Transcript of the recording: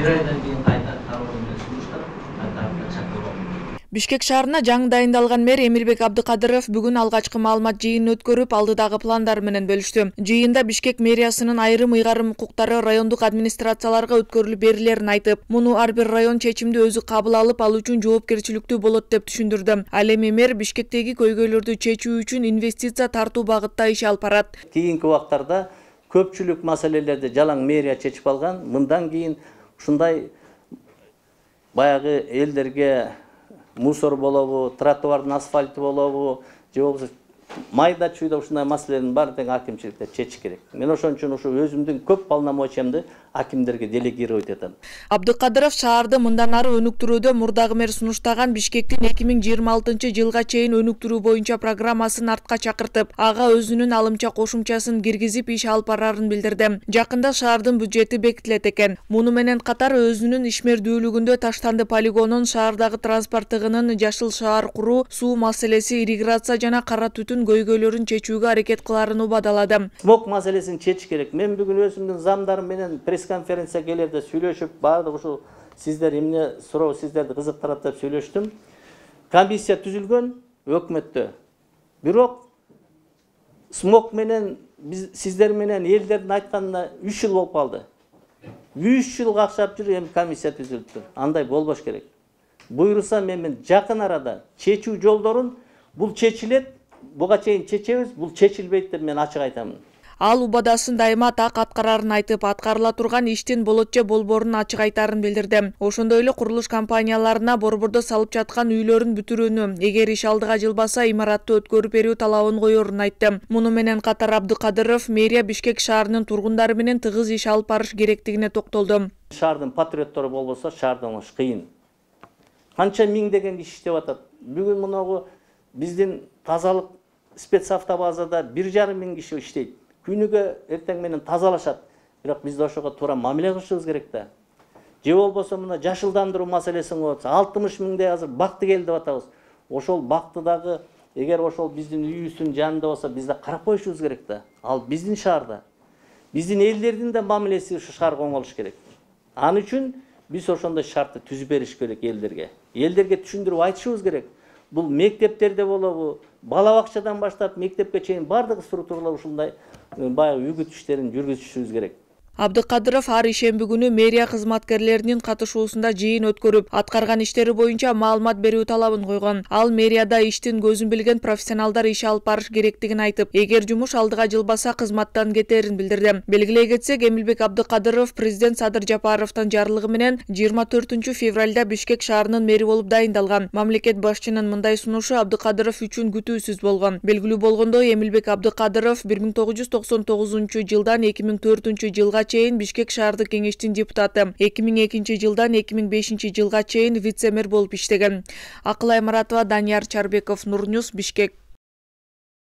bir aydan keyin qayta qaror menен sунуштап тарапка чакырылган. Бишкек шаарына жаңы дайындалган мэр Эмилбек Абдыкадыров бүгүн алгачкы маалымат жыйынын өткөрүп, алдыдагы пландар менен бөлүштү. Жыйында Бишкек мэриясынын айрым ыйгарым укуктары райондук администрацияларга өткөрүлүп берилерин айтып, муну ар бир район чечимди өзү кабыл алып, ал үчүн жоопкерчиликтүү болот деп түшүндүрдү. Ал эми мэр Бишкектеги көйгөйлөрдү чечүү үчүн инвестиция тартуу багытта иш алып барат. Кийинки убактарда көпчүлүк маселелерди жалаң мэрия чечип алган. Мындан кийин ушундай баягы элдерге мусор болобу, тротуардын асфальты болобу, же болбосо майда чүйдө ушундай маселелердин баардыгын акимчиликте чечиш керек. Мен ошон үчүн ушу өзүмдүн көп полномочиямды акимдерге делегировать этем. Абдыкадыров шаарды мындан ары өнүктүрүүдө мурдагы мэр сунуштаган Бишкектин 2026-жылга чейин өнүктүрүү боюнча программасын артка чакыртып, ага өзүнүн алымча кошумчасын киргизип иш алып барарын билдирди. Жакында шаардын бюджети бекитилет экен. Муну менен катар өзүнүн ишмердүүлүгүндө Таштанды полигонун, шаардагы транспорт тыгынын, жашыл шаар куруу, суу маселеси, ирригация жана кара түтүн көйгөйлөрүн чечүүгө аракет кыларын убадалады. Смог маселесин чечиш керек. Мен бүгүн өзүмдүн замдарым менен пресс-конференция келерде сүйлөшүп, баардык ушу сиздер эмне суроо, сиздерди кызыктырат деп сүйлөштүм. Комиссия түзүлгөн өкмөттө. Бирок смог менен биз сиздер менен элдердин айтканына 3 жыл болуп калды. 3 жыл какшап жүрүп эми комиссия түзүлүптүр. Андай болбош керек. Буйруса мен жакын арада чечүү жолдорун бул чечилет, буга чейин чечебиз, бул чечилбейт деп мен ачык айтамын. Ал убадасын дайыма так аткарарын айтып, аткарыла турган иштин болот же болборун ачык айтарын билдирди. Ошондой эле курулуш компанияларына борбордо салып жаткан үйлөрүн бүтүрүүнү, эгер иш алдыга жылбаса, имаратты өткөрүп берүү талабын коерун айтты. Муну менен катар Абдыкадыров мэрия Бишкек шаарынын тургундары менен тыгыз иш алып барыш керектигине токтолду. Шаардын патриоттору болбосо шаардан ош кыйын. Канча миңдеген киши иштеп атат. Бүгүн мунагу биздин тазалык спецавтобазада 1,5 миң киши иштейт. Күнүгө эртең менен тазалашат. Бирок биз ошого туура мамиле кылышыбыз керек да. Же болбосо мына жашылдандыруу маселесин коёбуз. 60 миңдей азыр бакты келди деп атабыз. Ошол бактыдагы эгер ошол биздин үйүбүздүн жанында болсо бизде карап коюшубуз керек да. Ал биздин шаарда. Биздин элдердин да мамилеси ушу шаарга оңолуш керек. Аны үчүн биз ошондой шартты түзүп бериш керек элдерге. Элдерге түшүндүрүп айтышыбыз керек. Бул мектептерде болобу, бала бакчадан баштап мектепке чейин бардык структуралар ушундай баягы үгүт иштерин жүргүзүшүбүз керек. Абдыкадыров ар ишемби күнү мэрия кызматкерлеринин катышуусунда жыйын өткөрүп, аткарган иштери боюнча маалымат берүү талабын койгон. Ал мэрияда иштин көзүн билген профессионалдар иш алып барыш керектигин айтып, эгер жумуш алдыга жылбаса кызматтан кетерин билдирди. Белгилей кетсек, Эмилбек Абдыкадыров президент Садыр Жапаровдун жарлыгы менен 24-февралда Бишкек шаарынын мэри болуп дайындалган. Мамлекет башчынын мындай сунушу Абдыкадыров үчүн күтүүсүз болгон. Белгилүү болгондой, Эмилбек Абдыкадыров 1999-жылдан 2004-жылга чейин Бишкек шаардык кеңештин депутаты, 2002-жылдан 2005-жылга чейин вице-мэр болуп иштеген. Акыл Аймаратова, Данияр Чарбеков, Нур Ньюс, Бишкек.